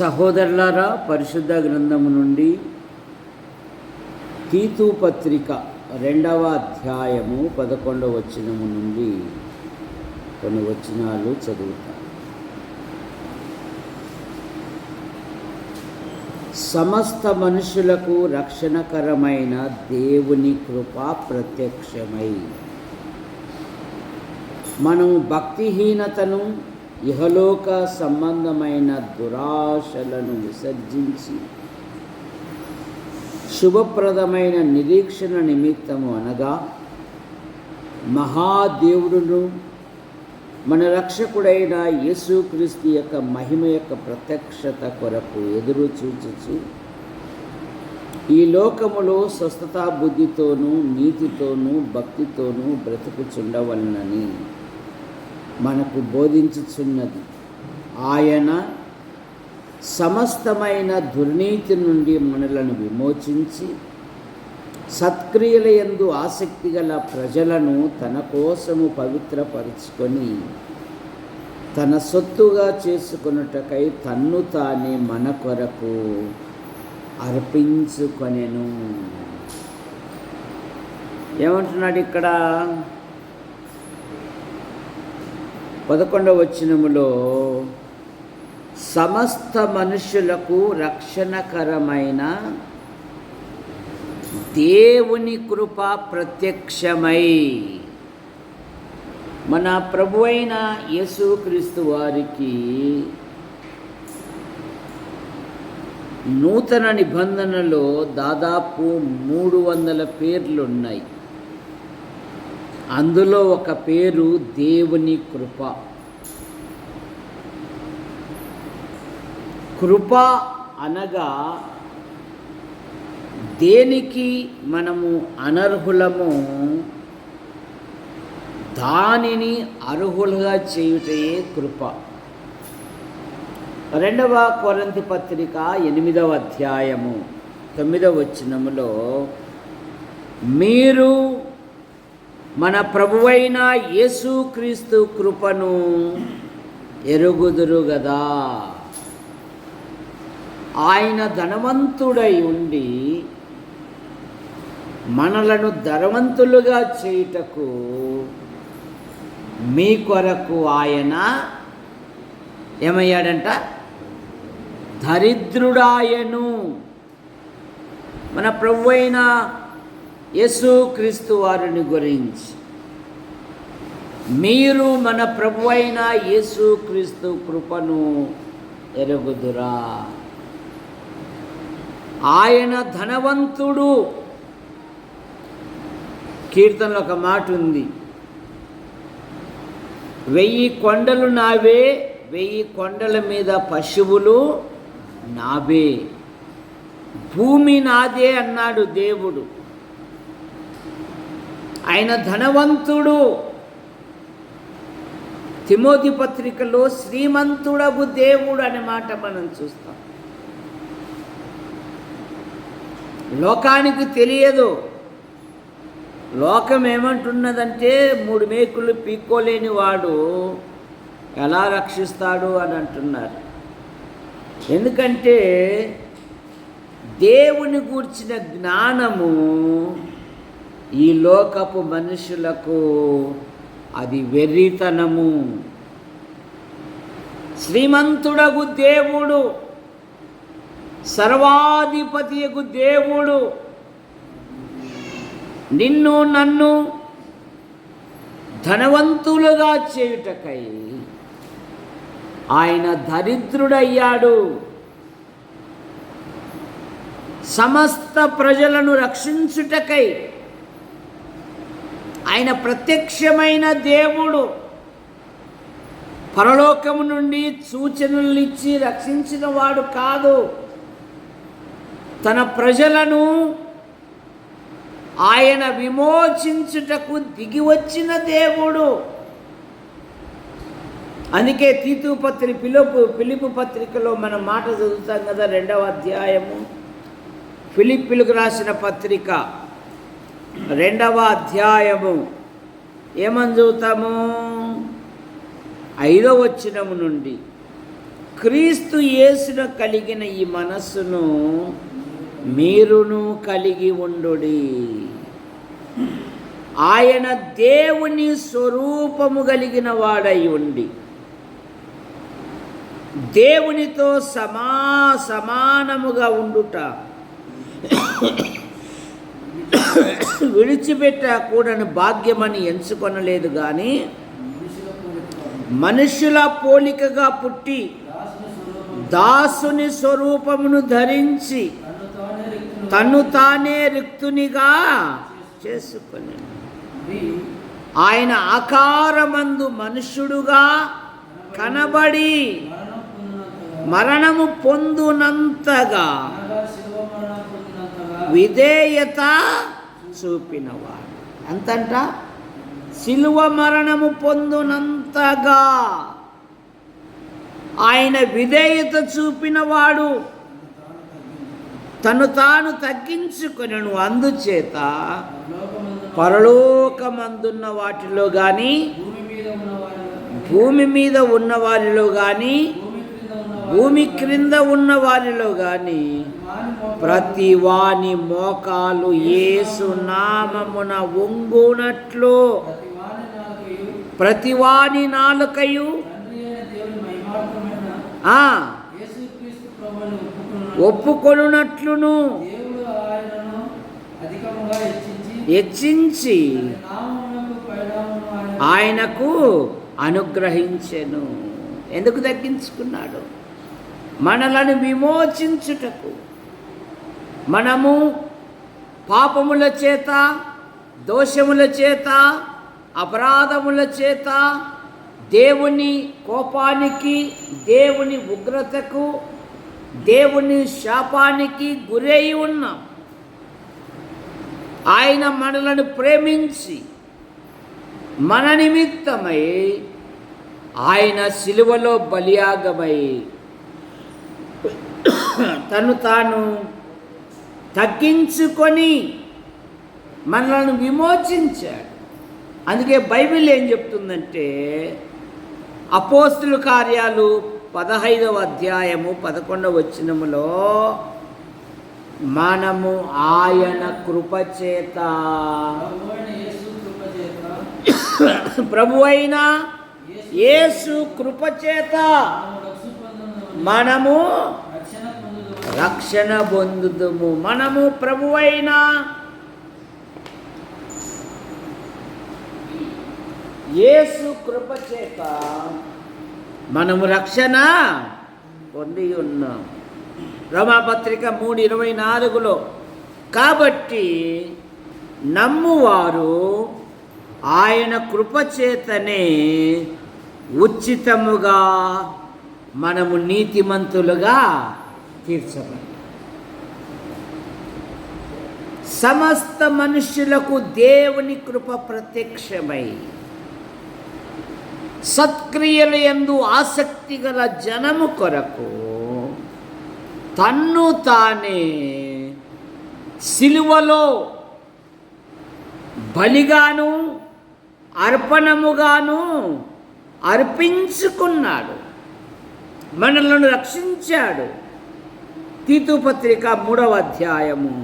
సహోదరులారా, పరిశుద్ధ గ్రంథము నుండి తీతు పత్రిక 2వ అధ్యాయము 11వ వచనము నుండి కొన్ని వచనాలు చదువుతాను. సమస్త మనుషులకు రక్షణకరమైన దేవుని కృప ప్రత్యక్షమై మనం భక్తిహీనతను, ఇహలోక సంబంధమైన దురాశలను విసర్జించి శుభప్రదమైన నిరీక్షణ నిమిత్తము అనగా మహాదేవుడును మన రక్షకుడైన యేసుక్రీస్తు యొక్క మహిమ యొక్క ప్రత్యక్షత కొరకు ఎదురు చూచుచు ఈ లోకములో స్వస్థతా బుద్ధితోనూ నీతితోనూ భక్తితోనూ బ్రతుకుచుండవలనని మనకు బోధించుచున్నది. ఆయన సమస్తమైన దుర్నీతి నుండి మనలను విమోచించి సత్క్రియలయందు ఆసక్తి గల ప్రజలను తన కోసము పవిత్రపరుచుకొని తన సొత్తుగా చేసుకొనుటకై తన్ను తానే మన కొరకు అర్పించుకొనెను. ఏమంటున్నాడు ఇక్కడ 11వ వచనములో, సమస్త మనుషులకు రక్షణకరమైన దేవుని కృప ప్రత్యక్షమై మన ప్రభువైన యేసుక్రీస్తు వారికి నూతన నిబంధనలో దాదాపు 300 పేర్లు ఉన్నాయి. అందులో ఒక పేరు దేవుని కృప. కృప అనగా దేనికి మనము అనర్హులమో దానిని అర్హులుగా చేయుటయే కృప. 2వ కొరింథీ పత్రిక 8వ అధ్యాయము 9వ వచనములో, మీరు మన ప్రభువైన యేసుక్రీస్తు కృపను ఎరుగుదురు గదా. ఆయన ధనవంతుడై ఉండి మనలను ధనవంతులుగా చేయుటకు మీ కొరకు ఆయన ఏమయ్యాడంట? దరిద్రుడాయను. మన ప్రభువైన యేసుక్రీస్తు వారిని గురించి, మీరు మన ప్రభువైన యేసుక్రీస్తు కృపను ఎరుగుదురా. ఆయన ధనవంతుడు. కీర్తనలో ఒక మాట ఉంది, 1000 కొండలు నావే, 1000 కొండల మీద పశువులు నావే, భూమి నాదే అన్నాడు దేవుడు. ఆయన ధనవంతుడు. తిమోతి పత్రికలో శ్రీమంతుడగు దేవుడు అనే మాట మనం చూస్తాం. లోకానికి తెలియదు. లోకం ఏమంటున్నదంటే 3 మేకులు పీక్కోలేని వాడు ఎలా రక్షిస్తాడు అని అంటున్నారు. ఎందుకంటే దేవుని గూర్చిన జ్ఞానము ఈ లోకపు మనుషులకు అది వెర్రితనము. శ్రీమంతుడగు దేవుడు, సర్వాధిపతియగు దేవుడు నిన్ను నన్ను ధనవంతులుగా చేయుటకై ఆయన దరిద్రుడయ్యాడు. సమస్త ప్రజలను రక్షించుటకై ఆయన ప్రత్యక్షమైన దేవుడు. పరలోకము నుండి సూచనలు ఇచ్చి రక్షించిన వాడు కాదు. తన ప్రజలను ఆయన విమోచించుటకు దిగి వచ్చిన దేవుడు. అందుకే తీతు ఫిలిప్పు పత్రికలో మనం మాట చదువుతాం కదా, 2వ అధ్యాయము, ఫిలిప్పీలకు రాసిన పత్రిక 2వ అధ్యాయము ఏమని చదువుతాము? 5వ వచనము నుండి, క్రీస్తు యేసున కలిగిన ఈ మనస్సును మీరును కలిగి ఉండుడి. ఆయన దేవుని స్వరూపము కలిగిన వాడై ఉండి దేవునితో సమానముగా ఉండుట విడిచిపెట్టకూడని భాగ్యమని ఎంచుకొనలేదు కానీ మనుషుల పోలికగా పుట్టి దాసుని స్వరూపమును ధరించి తను తానే రిక్తునిగా చేసుకొని ఆయన ఆకారమందు మనుష్యుడుగా కనబడి మరణము పొందునంతగా విధేయత చూపినవాడు. అంతంట శిలువ మరణము పొందునంతగా ఆయన విధేయత చూపినవాడు, తను తాను తగ్గించుకొనెను. అందుచేత పరలోకమందున్న వాటిలో కానీ భూమి మీద ఉన్న వారిలో కానీ భూమి క్రింద ఉన్న వారిలో కానీ ప్రతి వాని మోకాలు యేసు నామమున వంగునట్లు ప్రతి వాని నాలుకయు ఒప్పుకొనున్నట్లును హెచ్చించి ఆయనకు అనుగ్రహించెను. ఎందుకు తగ్గించుకున్నాడు? మనలను విమోచించుటకు. మనము పాపముల చేత, దోషముల చేత, అపరాధముల చేత దేవుని కోపానికి, దేవుని ఉగ్రతకు, దేవుని శాపానికి గురై ఉన్నాం. ఆయన మనలను ప్రేమించి మన నిమిత్తమై ఆయన శిలువలో బలియాగమై తను తాను తగ్గించుకొని మనలను విమోచించాడు. అందుకే బైబిల్ ఏం చెప్తుందంటే అపోస్తుల కార్యాలు 15వ అధ్యాయము 11వ వచనములో మనము ఆయన కృపచేత ప్రభువైన యేసు కృపచేత మనము రక్షణ పొందుదుము. మనము ప్రభువైన యేసు కృపచేత మనము రక్షణ పొంది ఉన్నాం. రోమాపత్రిక 3:24లో కాబట్టి నమ్మువారు ఆయన కృపచేతనే ఉచితముగా మనము నీతిమంతులుగా తీర్చబడి సమస్త మనుష్యులకు దేవుని కృప ప్రత్యక్షమై సత్క్రియల యందు ఆసక్తి గల జనము కొరకు తన్ను తానే సిలువలో బలిగాను అర్పణముగాను అర్పించుకున్నాడు. మనలను రక్షించాడు. తీతు పత్రిక 3వ అధ్యాయము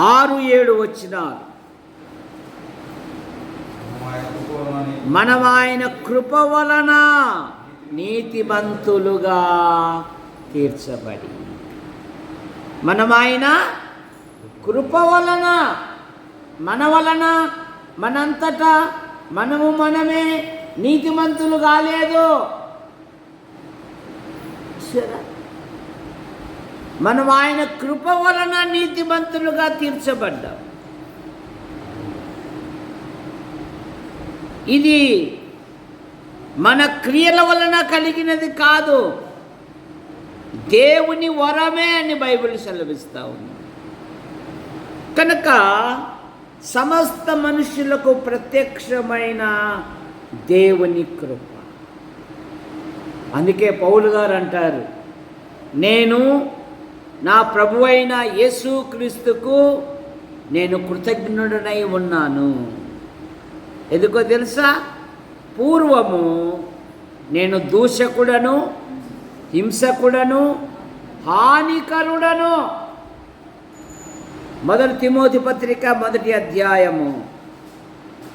6-7 వచనాలు. మనం ఆయన కృప వలన నీతిమంతులుగా తీర్చబడి, మనం ఆయన కృప వలన, మన వలన, మనంతటా మనమే నీతిమంతులు కాలేదు. మనం ఆయన కృప వలన నీతిమంతులుగా తీర్చబడ్డాం. ఇది మన క్రియల వలన కలిగినది కాదు, దేవుని వరమే అని బైబిల్ సెలవిస్తూ ఉంది. కనుక సమస్త మనుషులకు ప్రత్యక్షమైన దేవుని కృప. అందుకే పౌలు గారు అంటారు, నేను నా ప్రభువైన యేసుక్రీస్తుకు నేను కృతజ్ఞుడనై ఉన్నాను. ఎందుకో తెలుసా? పూర్వము నేను దూషకుడను, హింసకుడను, హానికరుడను. 1 తిమోతి పత్రిక 1వ అధ్యాయము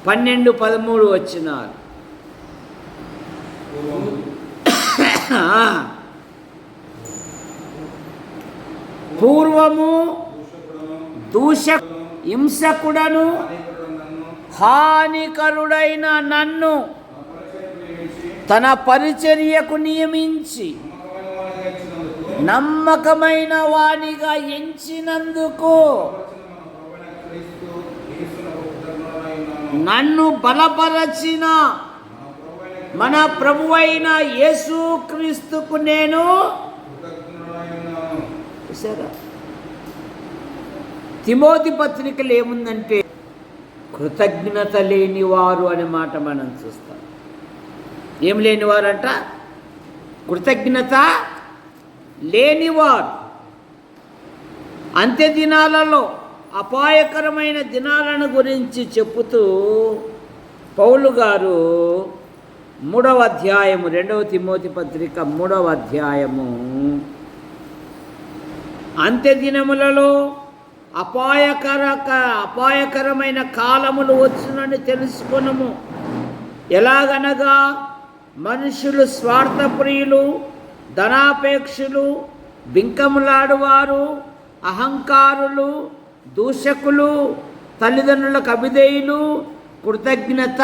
12-13 వచనాలు. పూర్వము హింసకుడను, హానికరుడైన నన్ను తన పరిచర్యకు నియమించి నమ్మకమైన వానిగా ఎంచినందుకు నన్ను బలపరచిన మన ప్రభువైన యేసుక్రీస్తుకు నేను తిమోతి పత్రికలు ఏముందంటే కృతజ్ఞత లేనివారు అనే మాట మనం చూస్తాం. ఏం లేనివారంట? కృతజ్ఞత లేనివారు. అంత్య దినాలలో అపాయకరమైన దినాలను గురించి చెప్పుతూ పౌలు గారు 3వ అధ్యాయము 2వ తిమోతి పత్రిక 3వ అధ్యాయము అంత్య దినములలో అపాయకరమైన కాలములు వచ్చునని తెలుసుకొనుము. ఎలాగనగా మనుషులు స్వార్థప్రియులు, ధనాపేక్షులు, బింకములాడువారు, అహంకారులు, దూషకులు, తల్లిదండ్రులకు అవిధేయులు, కృతజ్ఞత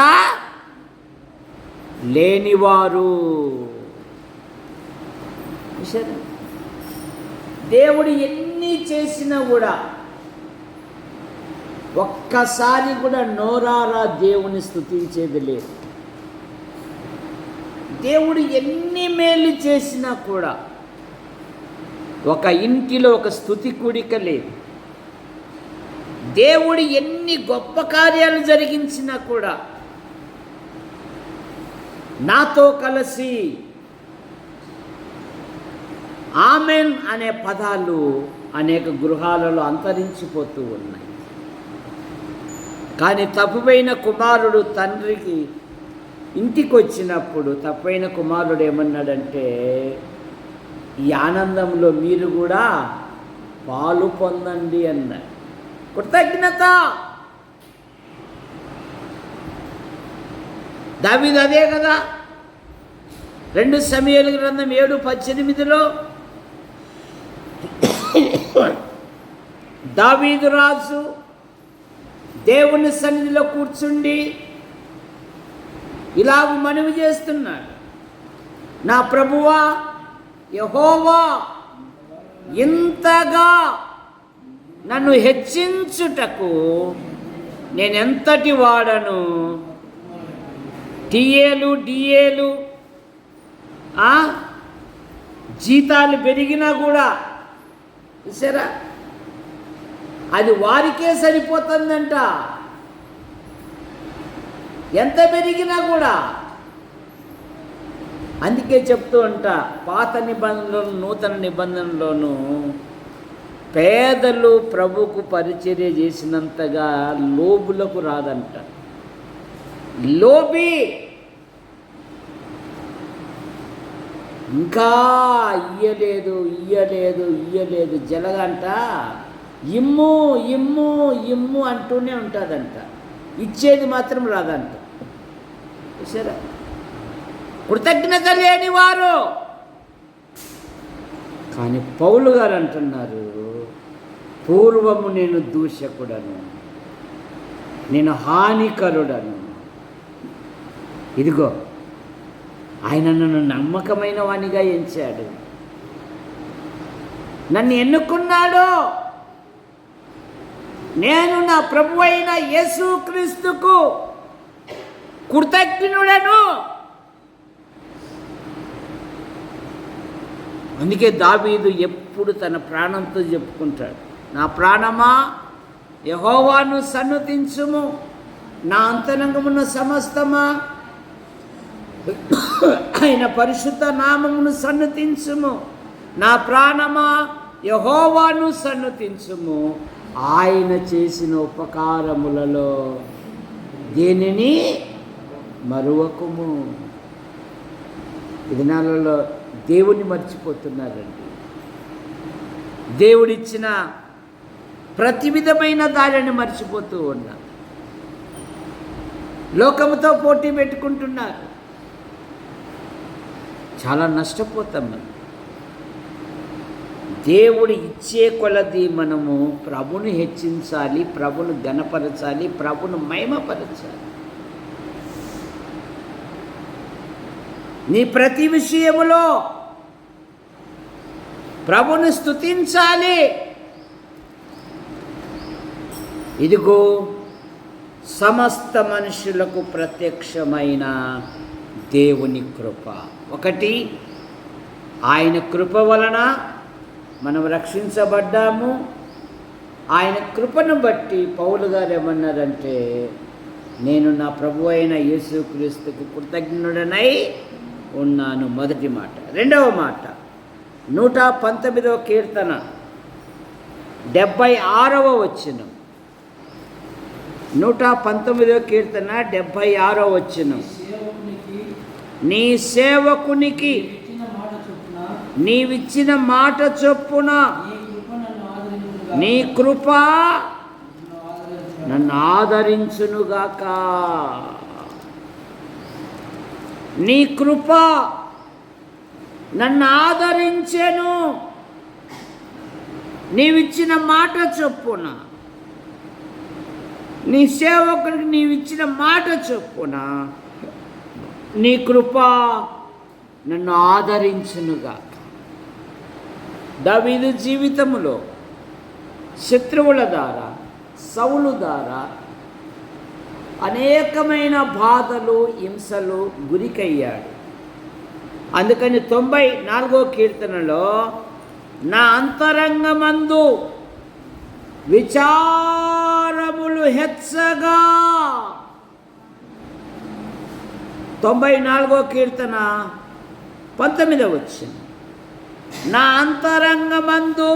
లేనివారు. దేవుడు ఎన్ని చేసినా కూడా ఒక్కసారి కూడా నోరారా దేవుని స్తుతించేది లేదు. దేవుడు ఎన్ని మేలు చేసినా కూడా ఒక ఇంటిలో ఒక స్తుతి కూడిక లేదు. దేవుడు ఎన్ని గొప్ప కార్యాలు జరిగించినా కూడా నాతో కలిసి ఆమెన్ అనే పదాలు అనేక గృహాలలో అంతరించిపోతూ ఉన్నాయి. కానీ తప్పువైన కుమారుడు తండ్రికి ఇంటికి వచ్చినప్పుడు తప్పైన కుమారుడు ఏమన్నాడంటే, ఈ ఆనందంలో మీరు కూడా పాలు పొందండి అన్నాడు. కృతజ్ఞత. దావీదు అదే కదా 2 సమూయేలు గ్రంథం 7:18 దావీదు రాజు దేవుని సన్నిధిలో కూర్చుండి ఇలాగ మనవి చేస్తున్నాడు, నా ప్రభువా యెహోవా ఇంతగా నన్ను హెచ్చించుటకు నేనెంతటి వాడను. టీఏలు డిఏలు జీతాలు పెరిగినా కూడా చూసారా, అది వారికే సరిపోతుందంట. ఎంత పెరిగినా కూడా. అందుకే చెప్తూ ఉంటా, పాత నిబంధనలోను నూతన నిబంధనలోను పేదలు ప్రభుకు పరిచర్య చేసినంతగా లోబులకు రాదంట. లోబి ఇంకా ఇయ్యలేదు ఇయ్యలేదు ఇయ్యలేదు జలగంట ఇమ్ము ఇమ్ము ఇమ్ము అంటూనే ఉంటుందంట, ఇచ్చేది మాత్రం రాదంట. సరే, కృతజ్ఞత లేని వారు. కానీ పౌలు గారు అంటున్నారు, పూర్వము నేను దూషకుడను, నేను హానికరుడను. ఇదిగో ఆయన నన్ను నమ్మకమైన వానిగా ఎంచాడు, నన్ను ఎన్నుకున్నాడు. నేను నా ప్రభువైన యేసుక్రీస్తుకు కృతజ్ఞుడను. అందుకే దావీదు ఎప్పుడు తన ప్రాణంతో చెప్పుకుంటాడు, నా ప్రాణమా యెహోవాను సన్నుతించుము, నా అంతరంగమున్న సమస్తమా ఆయన పరిశుద్ధ నామమును సన్నుతించుము, నా ప్రాణమా యెహోవాను సన్నుతించుము, ఆయన చేసిన ఉపకారములలో దేనిని మరువకుము. ఈ దినాలలో దేవుని మర్చిపోతున్నారండి. దేవుడిచ్చిన ప్రతి విధమైన దానిని మర్చిపోతూ ఉన్నారు. లోకముతో పోటీ పెట్టుకుంటున్నారు. చాలా నష్టపోతాం మనం. దేవుడు ఇచ్చే కొలది మనము ప్రభుని హెచ్చించాలి, ప్రభును ఘనపరచాలి, ప్రభును మహిమపరచాలి. నీ ప్రతి విషయములో ప్రభుని స్తుతించాలి. ఇదిగో సమస్త మనుషులకు ప్రత్యక్షమైన దేవుని కృప. ఒకటి, ఆయన కృప వలన మనం రక్షించబడ్డాము. ఆయన కృపను బట్టి పౌలు గారు ఏమన్నారంటే, నేను నా ప్రభు అయిన యేసుక్రీస్తుకు కృతజ్ఞుడనై ఉన్నాను. మొదటి మాట. రెండవ మాట, 119వ కీర్తన 76వ వచనం. 119వ కీర్తన 76వ వచనం. నీ సేవకునికి నీవిచ్చిన మాట చొప్పున నీ కృప నన్ను ఆదరించునుగాక. నీ కృప నన్ను ఆదరించెను. నీవిచ్చిన మాట చొప్పున, నీ సేవకుడికి నీవిచ్చిన మాట చొప్పున నీ కృప నన్ను ఆదరించునుగాక. దావీదు జీవితములో శత్రువుల ద్వారా, సౌలు ద్వారా అనేకమైన బాధలు, హింసలు గురికయ్యాడు. అందుకని 94వ కీర్తనలో నా అంతరంగమందు విచారములు హెచ్చగా, 94వ కీర్తన 19వ వచనం, నా అంతరంగమందు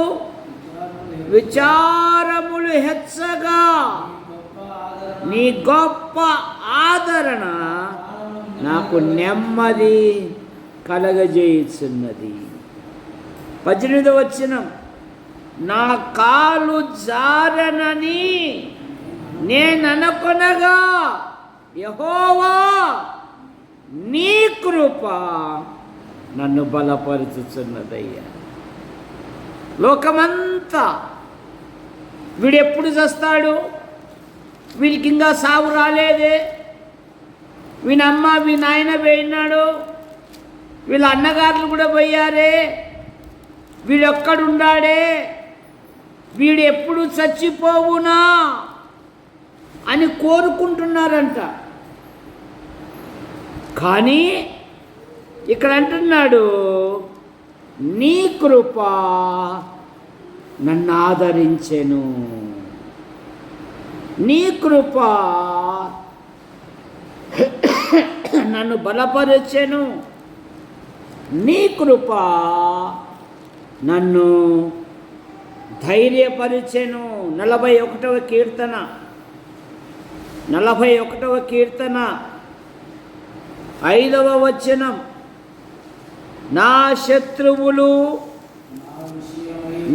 విచారములు హెచ్చగా నీ గొప్ప ఆదరణ నాకు నెమ్మది కలగజేయుచున్నది. 18వ వచనం, నా కాలు జారనని నేననుకొనగా యెహోవా నీ కృప నన్ను బలపరుచుచున్నదయ్యా. లోకమంతా వీడెప్పుడు చస్తాడు, వీడికి ఇంకా సాగు రాలేదే, వీనమ్మ వీనాయన పోయినాడు, వీళ్ళ అన్నగారులు కూడా పోయారే, వీడొక్కడున్నాడే, వీడు ఎప్పుడు చచ్చిపోవునా అని కోరుకుంటున్నారంట. కానీ ఇక్కడ అంటున్నాడు, నీ కృప నన్ను ఆదరించెను, నీ కృప నన్ను బలపరచెను, నీ కృప నన్ను ధైర్యపరిచెను. 41వ కీర్తన 5వ వచనం, నా శత్రువులు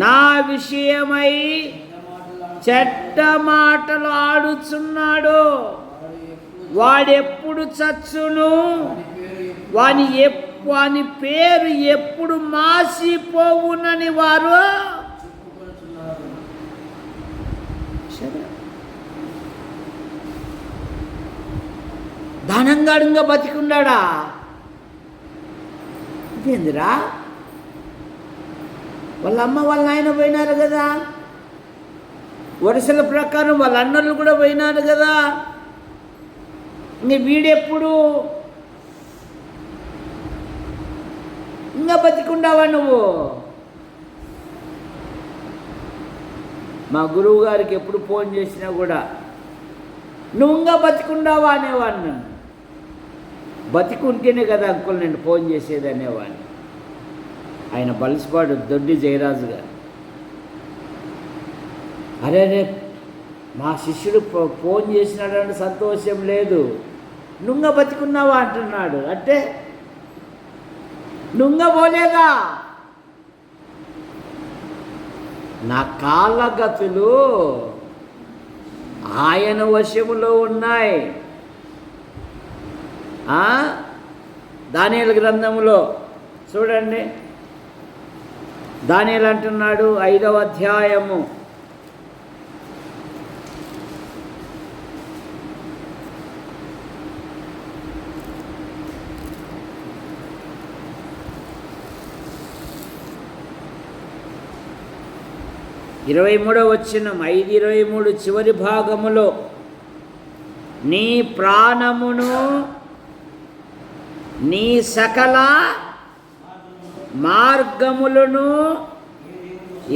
నా విషయమై చెడ్డ మాటలు ఆడుచున్నాడు, వాడెప్పుడు చచ్చును, వాని పేరు ఎప్పుడు మాసిపోవునని వారు ధనంగాడుగా బతికున్నాడా? ఇదేందిరా, వాళ్ళ అమ్మ వాళ్ళ నాయన పోయినారు కదా, వరుసల ప్రకారం వాళ్ళ అన్నలు కూడా పోయినారు కదా, ఇంక వీడెప్పుడు ఇంకా బతికుండావా నువ్వు? మా గురువు గారికి ఎప్పుడు ఫోన్ చేసినా కూడా నువ్వు ఇంకా బతికుండావా అనేవాడిని. నన్ను బతికుంటేనే కదా అంకుల్ నేను ఫోన్ చేసేది అనేవాడిని. ఆయన బలిసిపాడు దొడ్డి జయరాజు గారు. అరే మా శిష్యుడు ఫోన్ చేసినాడని సంతోషం లేదు, నువ్వు బతికున్నావా అంటున్నాడు. అంటే నువ్వు పోలేదా? నా కాళ్ళ గతులు ఆయన వశములో ఉన్నాయి. దానియేలు గ్రంథములో చూడండి, దానియేలు అంటున్నాడు 5వ అధ్యాయము 23వ వచనం, 5:23 చివరి భాగములో, నీ ప్రాణమును నీ సకల మార్గములను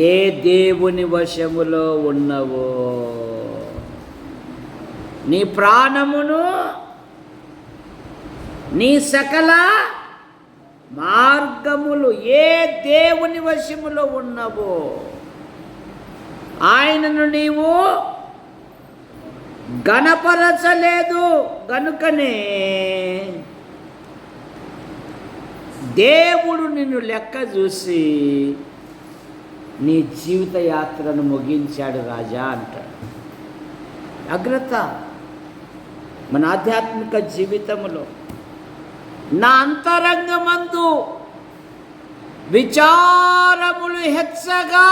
ఏ దేవుని వశములో ఉన్నవో, నీ ప్రాణమును నీ సకల మార్గములు ఏ దేవుని వశములో ఉన్నవో ఆయనను నీవు గణపరచలేదు గనుకనే దేవుడు నిన్ను లెక్క చూసి నీ జీవిత యాత్రను ముగించాడు రాజా అంటాడు. అగ్రత మన ఆధ్యాత్మిక జీవితంలో నా అంతరంగమందు విచారములు హెచ్చగా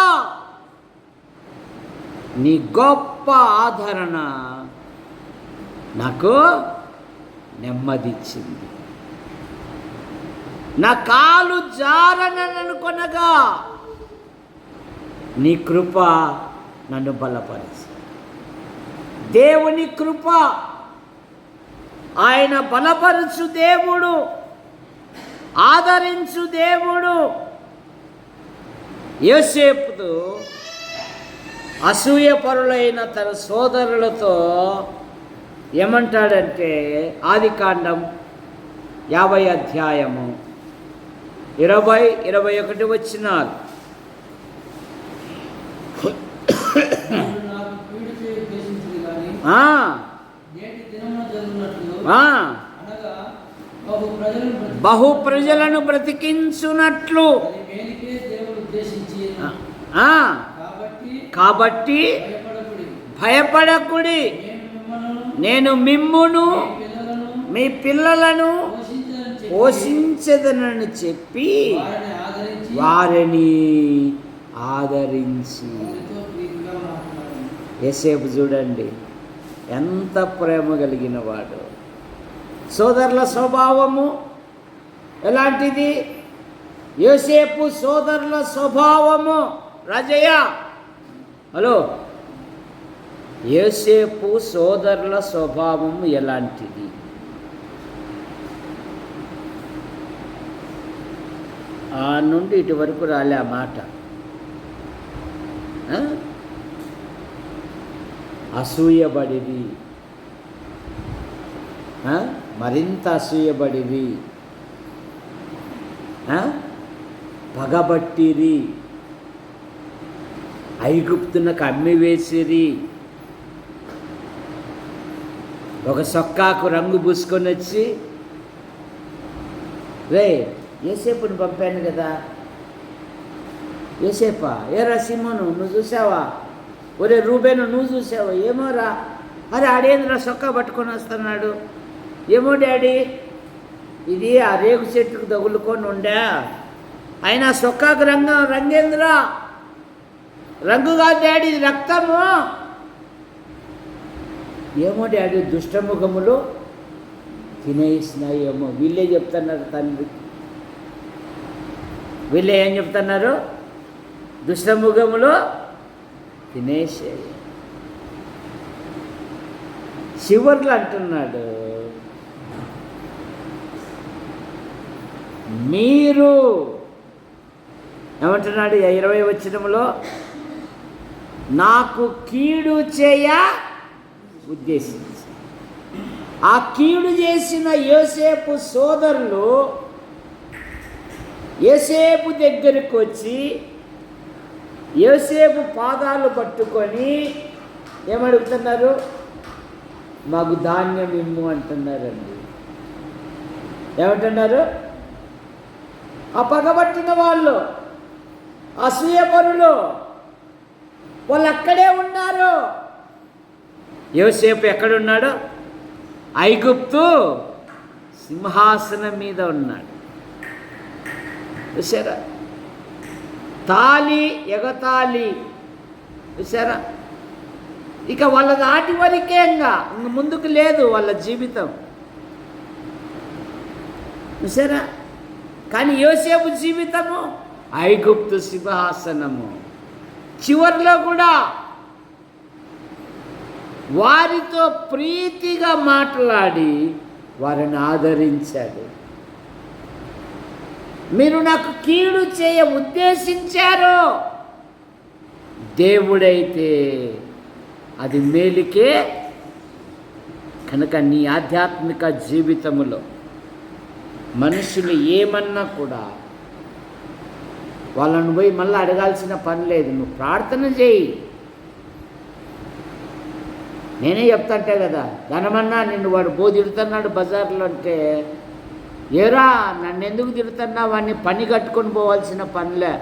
నీ గొప్ప ఆదరణ నాకు నెమ్మదిచ్చింది. నా కాలు జారననుకొనగా నీ కృప నన్ను బలపరిచి, దేవుని కృప, ఆయన బలపరచు దేవుడు, ఆదరించు దేవుడు. యోసేపుతో అసూయపరులైన తన సోదరులతో ఏమంటాడంటే, ఆదికాండం 50 అధ్యాయము 20-21 వచనాలు, బహు ప్రజలను బ్రతికించునట్లు కాబట్టి భయపడకుడి, నేను మిమ్మును మీ పిల్లలను పోషించదనని చెప్పి వారిని ఆదరించి. యోసేపు చూడండి ఎంత ప్రేమ కలిగిన వాడు. సోదరుల స్వభావము ఎలాంటిది? యోసేపు సోదరుల స్వభావము, రాజయ్య హలో, యోసేపు సోదరుల స్వభావము ఎలాంటిది? ఆ నుండి ఇటు వరకు రాలే ఆ మాట. అసూయబడివి, మరింత అసూయబడివి, పగబట్టిరి, ఐగుప్తునకు అమ్మివేసిరి, ఒక సొక్కాకు రంగు పూసుకొని వచ్చి, రే యోసేపుని పంపాను కదా, యోసేపా ఏరా సిమోను నువ్వు చూసావా, ఒరే రూబేను నువ్వు చూసావా, ఏమోరా, అరే ఆడేంద్రా సొక్కా పట్టుకొని వస్తున్నాడు, ఏమో డాడీ ఇది ఆ రేగు చెట్టుకు తగులుకొని ఉండా, అయినా సొక్కాకు రంగేంద్రా, రంగు కాదు డాడీ ఇది రక్తము, ఏమో డాడీ దుష్టముఖములు తినేసినాయేమో. వీళ్ళే చెప్తున్నారు తండ్రి, వీళ్ళే ఏం చెప్తున్నారు, దుష్టముఖములు తినేసాయి. చివర్లు అంటున్నాడు, మీరు ఏమంటున్నాడు 20వ వచనంలో, నాకు కీడు చేయ ఉద్దేశించి. ఆ కీడు చేసిన యోసేపు సోదరులు యోసేపు దగ్గరికి వచ్చి యోసేపు పాదాలు పట్టుకొని ఏమడుగుతున్నారు? మాకు ధాన్యం ఇమ్ము అంటున్నారండి. ఏమంటున్నారు? ఆ పగబట్టిన వాళ్ళు, అసూయపరులు, వాళ్ళు అక్కడే ఉన్నారు. యోసేపు ఎక్కడున్నాడు? ఐగుప్తు సింహాసనం మీద ఉన్నాడు. చూసారా? తాలి ఎగతాళి, చూసారా? ఇక వాళ్ళ దాటి వరకే, ఇంకా ముందుకు లేదు వాళ్ళ జీవితం. చూసారా? కానీ యోసేపు జీవితము ఐగుప్తు సింహాసనము. చివరిలో కూడా వారితో ప్రీతిగా మాట్లాడి వారిని ఆదరించాడు. మీరు నాకు కీడు చేయ ఉద్దేశించారు, దేవుడైతే అది మేలుకే. కనుక నీ ఆధ్యాత్మిక జీవితములో మనుషులు ఏమన్నా కూడా వాళ్ళను పోయి మళ్ళీ అడగాల్సిన పని లేదు. నువ్వు ప్రార్థన చేయి. నేనే చెప్తాంటే కదా, ధనమన్నా నిన్ను వాడు తిడుతున్నాడు బజార్లో అంటే, ఏరా నన్ను ఎందుకు తిడుతున్నా? వాడిని పని కట్టుకొని పోవాల్సిన పనిలే.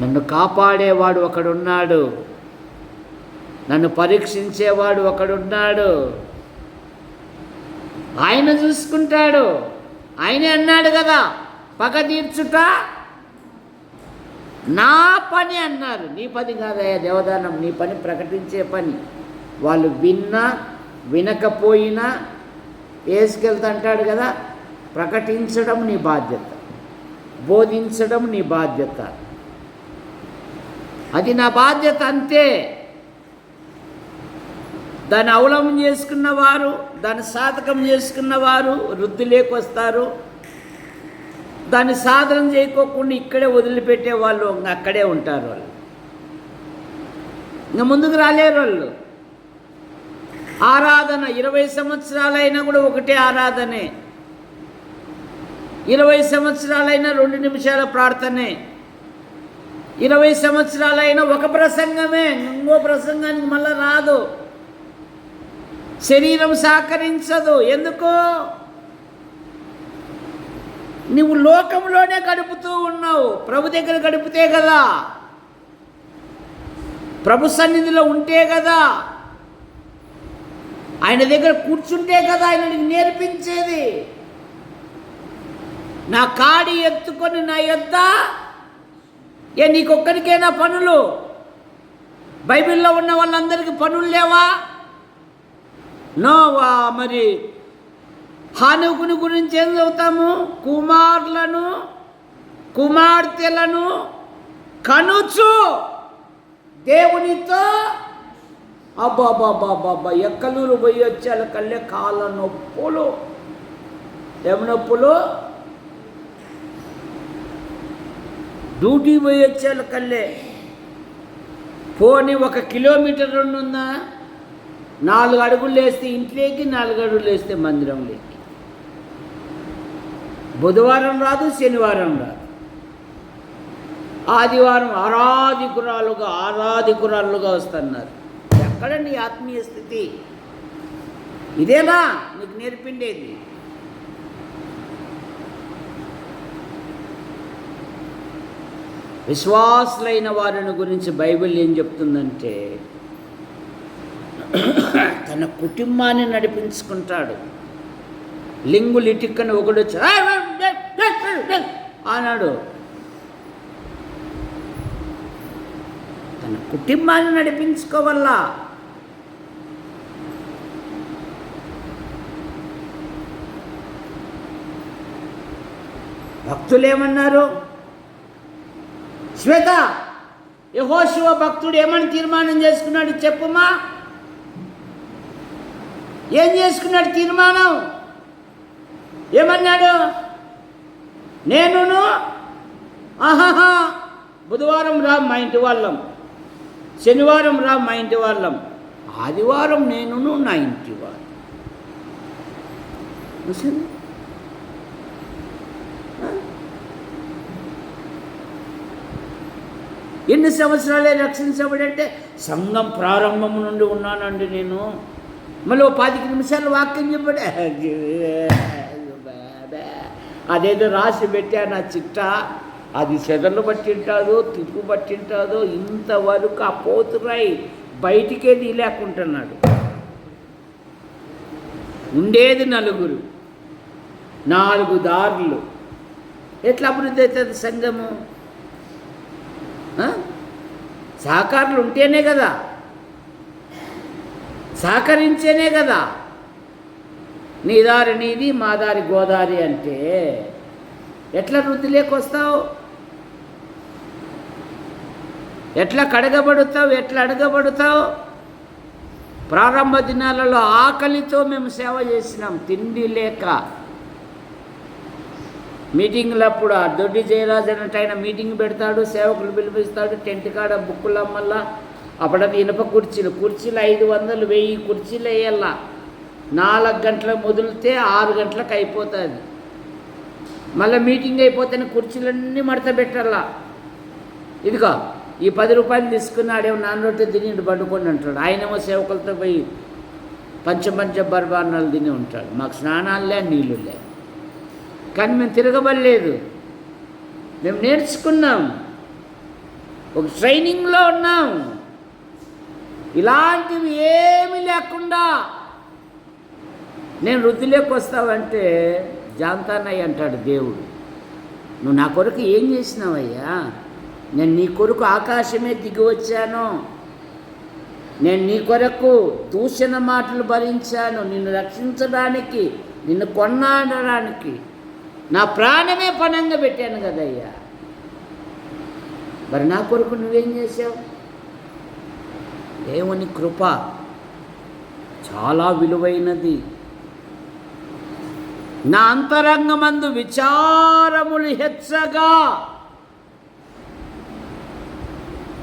నన్ను కాపాడేవాడు ఒకడున్నాడు, నన్ను పరీక్షించేవాడు ఒకడున్నాడు, ఆయన చూసుకుంటాడు. ఆయనే అన్నాడు కదా, పగ తీర్చుట నా పని అన్నారు. నీ పని కాదయ్యా దేవదానం, నీ పని ప్రకటించే పని. వాళ్ళు విన్నా వినకపోయినా వేసుకెళ్తుంటాడు కదా, ప్రకటించడం నీ బాధ్యత, బోధించడం నీ బాధ్యత. అది నా బాధ్యత అంతే. దాన్ని అవలంబం చేసుకున్నవారు, దాన్ని సాధకం చేసుకున్నవారు వృద్ధిలోకి వస్తారు. దాన్ని సాధన చేయకోకుండా ఇక్కడే వదిలిపెట్టే వాళ్ళు అక్కడే ఉంటారు. వాళ్ళు ఇంకా ముందుకు రాలేరు. వాళ్ళు ఆరాధన 20 సంవత్సరాలైనా కూడా ఒకటే ఆరాధనే, 20 సంవత్సరాలైనా 2 నిమిషాల ప్రార్థనే, 20 సంవత్సరాలైనా ఒక ప్రసంగమే, ఇంకో ప్రసంగానికి మళ్ళీ రాదు. శరీరం సహకరించదు. ఎందుకు? నువ్వు లోకంలోనే గడుపుతూ ఉన్నావు. ప్రభు దగ్గర గడిపితే కదా, ప్రభు సన్నిధిలో ఉంటే కదా, ఆయన దగ్గర కూర్చుంటే కదా ఆయన నీకు నేర్పించేది. నా కాడి ఎత్తుకొని నా యొద్ద నీకొక్కడికేనా పనులు? బైబిల్లో ఉన్న వాళ్ళందరికీ పనులు లేవా? నోవా మరి హానుకుని గురించి ఏం చదువుతాము? కుమారులను కుమార్తెలను కనుచు దేవునితో అబ్బాబ్బాబ్బాబ్బా ఎక్కలూరు పోయి వచ్చే కళ్ళే కాళ్ళ నొప్పులు, ఏమి నొప్పులు? డ్యూటీ పోయి వచ్చే కళ్ళే. పోనీ 1 కిలోమీటర్ ఉందా, 4 అడుగులు వేస్తే ఇంట్లోకి, 4 అడుగులు వేస్తే మందిరంలోకి. బుధవారం రాదు, శనివారం రాదు, ఆదివారం ఆరాధికురాలుగా వస్తున్నారు. ఎక్కడండి ఆత్మీయ స్థితి? ఇదేనా నీకు నేర్పిండేది? విశ్వాసులైన వారిని గురించి బైబిల్ ఏం చెప్తుందంటే, తన కుటుంబాన్ని నడిపించుకుంటాడు. లింగులు ఇటిక్కని ఒకడు వచ్చి అన్నాడు. తన కుటుంబాన్ని నడిపించుకోవాలా. భక్తులేమన్నారు? శ్వేత, యెహోషువ భక్తుడు ఏమని తీర్మానం చేసుకున్నాడు చెప్పుమా? ఏం చేసుకున్నాడు తీర్మానం? ఏమన్నాడు? నేనును ఆహాహా బుధవారం రా మా ఇంటి వాళ్ళం, శనివారం రా మా ఇంటి వాళ్ళం, ఆదివారం నేనును నా ఇంటి వాళ్ళం. ఎన్ని సంవత్సరాలే రక్షించబడంటే సంఘం ప్రారంభం నుండి ఉన్నానండి నేను. మళ్ళీ 25 నిమిషాలు వాక్యం చెప్పాడు. అదేదో రాసి పెట్టా నా చిట్టా, అది సెదలు పట్టింటాదో తిప్పు పట్టింటాదో, ఇంతవరకు ఆ పోతురాయి బయటికే తీలేకుంటున్నాడు. ఉండేది 4 దారులు. ఎట్లా అభివృద్ధి అవుతుంది సంఘము? సహకారులు ఉంటేనే కదా, సహకరించేనే కదా. నీ దారి నీది, మా దారి గోదారి అంటే ఎట్లా వృద్ధిలోకి వస్తావు? ఎట్లా కడగబడుతావు? ఎట్లా అడగబడుతావు? ప్రారంభ దినాలలో ఆకలితో మేము సేవ చేసినాం, తిండి లేక. మీటింగ్లప్పుడు ఆ దొడ్డి జయరాజు అన్నట్టు ఆయన మీటింగ్ పెడతాడు, సేవకులు పిలిపిస్తాడు, టెంట్ కాడ బుక్కులమ్మల్లా. అప్పుడది ఇనుప కుర్చీలు 500 1000 కుర్చీలు వేయాల. 4 గంటలకు మొదలితే 6 గంటలకు అయిపోతుంది. మళ్ళీ మీటింగ్ అయిపోతేనే కుర్చీలన్నీ మడత పెట్టాలా. ఇదిగో ఈ 10 రూపాయలు తీసుకున్నాడేమో, నాన్నరొట్టె తిని పండుకొని అంటాడు. ఆయనేమో సేవకులతో పోయి పంచ బర్బాన్నాలు తిని ఉంటాడు. మాకు స్నానాలే నీళ్ళులే. కానీ మేము తిరగబడలేదు, మేము నేర్చుకున్నాం, ఒక ట్రైనింగ్లో ఉన్నాం. ఇలాంటివి ఏమీ లేకుండా నేను వృద్ధిలోకి వస్తావంటే జాంతానయ్య అంటాడు దేవుడు. నువ్వు నా కొరకు ఏం చేసినావయ్యా? నేను నీ కొరకు ఆకాశమే దిగి వచ్చాను. నేను నీ కొరకు దూషణ మాటలు భరించాను, నిన్ను రక్షించడానికి, నిన్ను కొన్నాడడానికి నా ప్రాణమే పణంగా పెట్టాను కదయ్యా. మరి నా కొరకు నువ్వేం చేసావు? దేవుని కృప చాలా విలువైనది. నా అంతరంగమందు విచారములు హెచ్చగా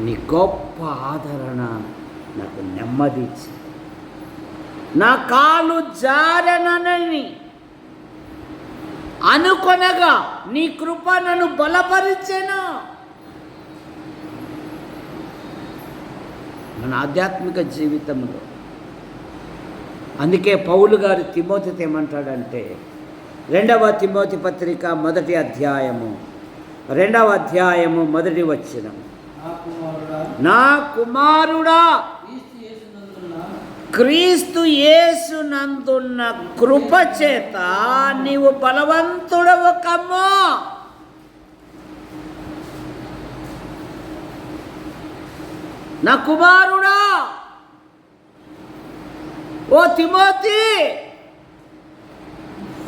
నీ గొప్ప ఆదరణ నాకు నెమ్మదిచ్చి, నా కాలు జారనని అనుకొనగా నీ కృప నన్ను బలపరిచెను. మన ఆధ్యాత్మిక జీవితంలో అందుకే పౌలు గారు తిమోతితో ఏమంటాడంటే, 2వ తిమోతి పత్రిక 1వ అధ్యాయము 2వ అధ్యాయము 1వ వచనం, నా కుమారుడా క్రీస్తు యేసునందున్న కృప చేత నీవు బలవంతుడవు కమ్మో. నా కుమారుడా, ఓ తిమోతి,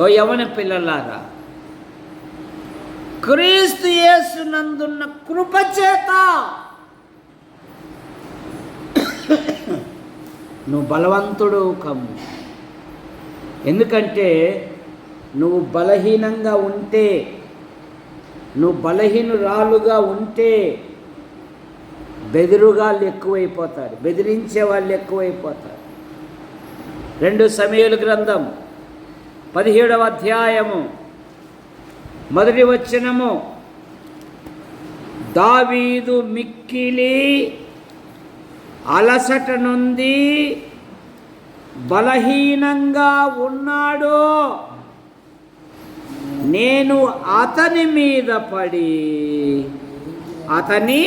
ఓ యవన పిల్లలారా, క్రీస్తు యేసునందున్న కృప చేత నువ్వు బలవంతుడు కమ్ము. ఎందుకంటే నువ్వు బలహీనంగా ఉంటే, నువ్వు బలహీనురాలుగా ఉంటే బెదిరుగాళ్ళు ఎక్కువైపోతారు, బెదిరించే వాళ్ళు ఎక్కువైపోతారు. 2 సమూయేలు గ్రంథం 17వ అధ్యాయము 1వ వచనము, దావీదు మిక్కిలి అలసట నుండి బలహీనంగా ఉన్నాడు, నేను అతని మీద పడి అతని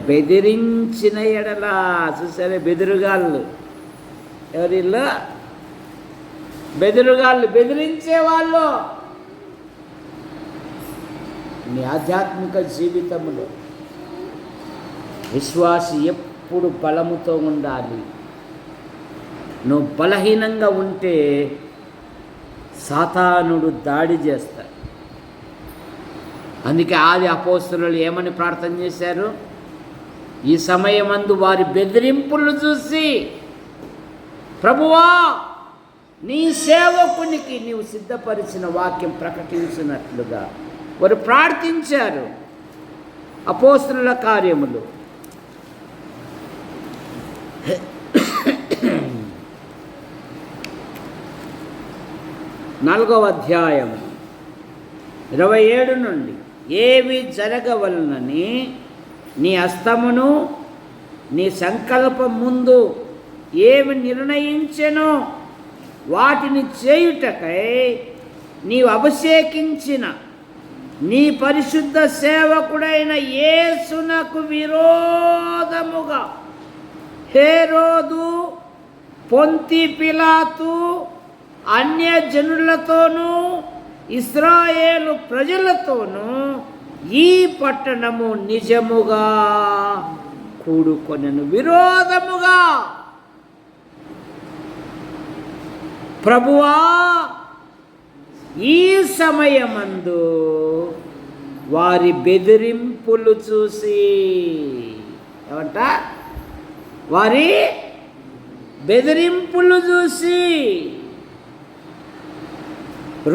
బెదిరించిన ఎడలా. చూసారే బెదిరుగాళ్ళు, ఎవరిల్లో బెదిరుగాళ్ళు, బెదిరించేవాళ్ళు. నీ ఆధ్యాత్మిక జీవితంలో విశ్వాసి ఎప్పుడు బలముతో ఉండాలి. నువ్వు బలహీనంగా ఉంటే సాతానుడు దాడి చేస్తాడు. అందుకే ఆది అపోస్తలులు ఏమని ప్రార్థన చేశారు? ఈ సమయమందు వారి బెదిరింపులు చూసి, ప్రభువా నీ సేవకునికి నీవు సిద్ధపరిచిన వాక్యం ప్రకటించినట్లుగా వారు ప్రార్థించారు. అపోస్తలుల కార్యములు 4వ అధ్యాయము 27 నుండి, ఏవి జరగవలనని నీ హస్తమును నీ సంకల్పం ముందు ఏమి నిర్ణయించెనో వాటిని చేయుటకై నీవు అభిషేకించిన నీ పరిశుద్ధ సేవకుడైన యేసునకు విరోధముగా హేరోదు, పొంతి పిలాతు, అన్యజనులతోనూ ఇశ్రాయేలు ప్రజలతోనూ ఈ పట్టణము నిజముగా కూడుకొనెను. విరోధముగా. ప్రభువా, ఈ సమయమందు వారి బెదిరింపులు చూసి, ఏమంట, వారి బెదిరింపులు చూసి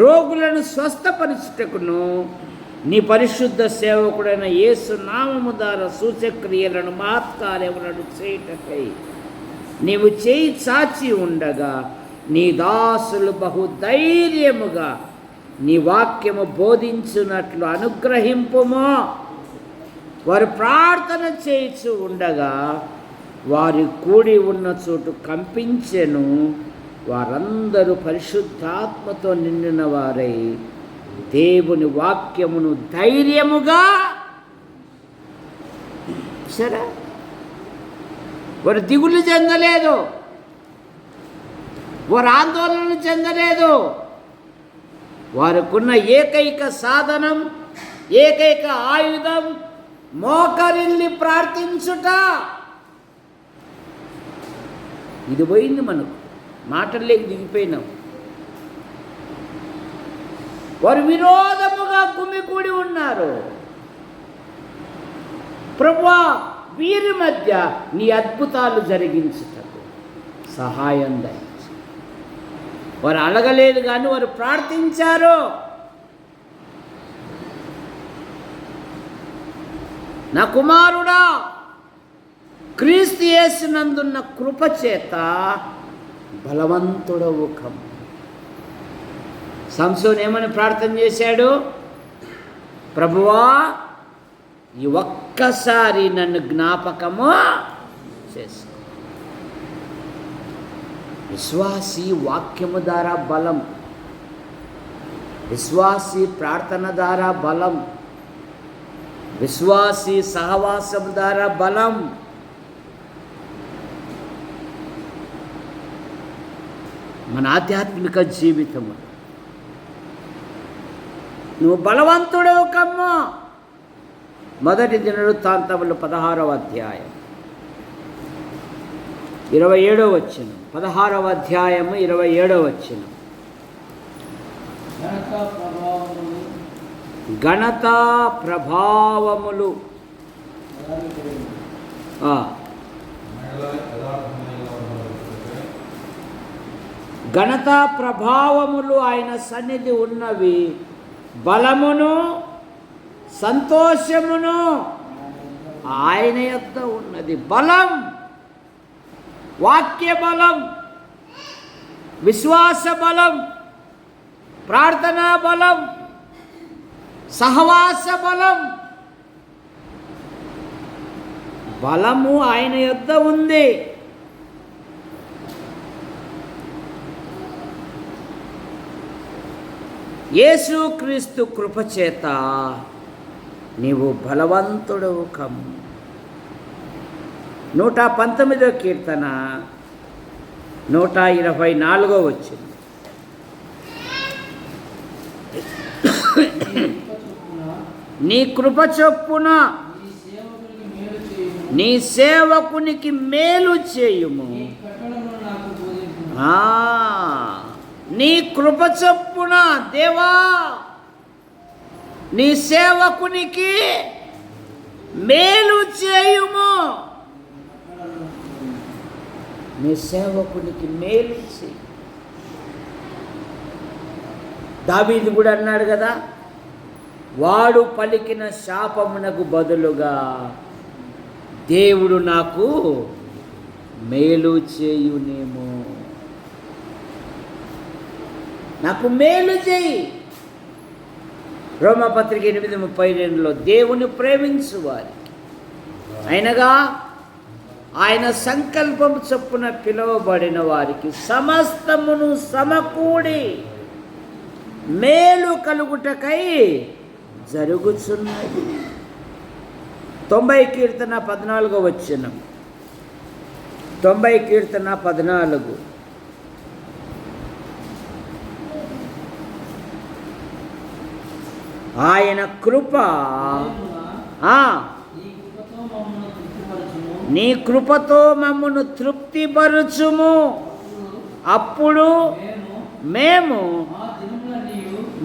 రోగులను స్వస్థపరచుటకును నీ పరిశుద్ధ సేవకుడైన యేసు నామము ద్వారా సూచక్రియలను మహత్కార్యములను చేయుటకై నీవు చేయి చాచి ఉండగా నీ దాసులు బహుధైర్యముగా నీ వాక్యము బోధించున్నట్లు అనుగ్రహింపుము. వారు ప్రార్థన చేయించు ఉండగా వారి కూడి ఉన్న చోటు కంపించెను. వారందరూ పరిశుద్ధాత్మతో నిండిన వారై దేవుని వాక్యమును ధైర్యముగా, సరే, వారు దిగులు చెందలేదు, వారు ఆందోళన చెందలేదు. వారికున్న ఏకైక సాధనం, ఏకైక ఆయుధం మోకరిల్లి ప్రార్థించుట. ఇది పోయింది మనకు, మాటల్లోకి దిగిపోయినాం. వారు విరోధముగా గుమికూడి ఉన్నారు. ప్రభువా, వీరి మధ్య నీ అద్భుతాలు జరిగించుటకు సహాయం దయచు. వారు అడగలేదు కానీ వారు ప్రార్థించారు. నా కుమారుడా, క్రీస్తు యేసునందున్న కృపచేత బలవంతుడవు కమ్ము. సంసోను ఏమని ప్రార్థన చేశాడు? ప్రభువా, ఈ ఒక్కసారి నన్ను జ్ఞాపకము చేసుకో. విశ్వాసి వాక్యము ద్వారా బలం, విశ్వాసి ప్రార్థన ద్వారా బలం, విశ్వాసి సహవాసం ద్వారా బలం. మన ఆధ్యాత్మిక జీవితము నువ్వు బలవంతుడవు కమ్ము. మొదటి దినవృత్తాంతములు 16వ అధ్యాయం 27వ వచనం. 16వ అధ్యాయము 27వ వచనం. ఘనత ప్రభావములు ఘనత ప్రభావములు ఆయన సన్నిధి ఉన్నవి. బలమును సంతోషమును ఆయన యొద్ద ఉన్నది. బలం, వాక్య బలం, విశ్వాస బలం, ప్రార్థనా బలం, సహవాస బలం, బలము ఆయన యొద్ద ఉంది. యేసుక్రీస్తు కృపచేత నీవు బలవంతుడవు కమ్ము. 119వ కీర్తన 124వ వచనం. నీ కృప చొప్పున నీ సేవకునికి మేలు చేయుము. నీ కృప చొప్పున దేవా నీ సేవకునికి మేలు చేయుము. నీ సేవకునికి మేలు చేయి. దావీదు కూడా అన్నాడు కదా, వాడు పలికిన శాపమునకు బదులుగా దేవుడు నాకు మేలు చేయునేమో. నాకు మేలు చేయి. రోమపత్రిక 8:32 దేవుని ప్రేమించు వారికి అయినగా ఆయన సంకల్పం చొప్పున పిలువబడిన వారికి సమస్తమును సమకూడి మేలు కలుగుటకై జరుగుచున్నది. 90 కీర్తన 14వ వచనం. 90 కీర్తన 14. ఆయన కృప నీ కృపతో మమ్మను తృప్తిపరచుము, అప్పుడు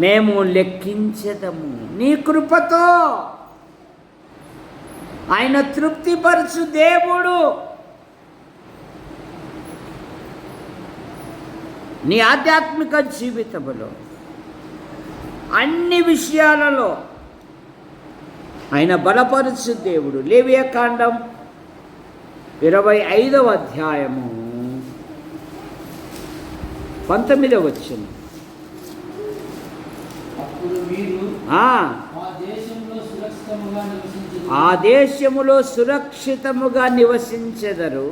మేము లెక్కించెదము. నీ కృపతో ఆయన తృప్తిపరచు దేవుడు. నీ ఆధ్యాత్మిక జీవితంలో అన్ని విషయాలలో ఆయన బలపరచు దేవుడు. లేవియాకాండం 25వ అధ్యాయము 19వ వచనం. ఆ దేశములో సురక్షితముగా నివసించెదరు,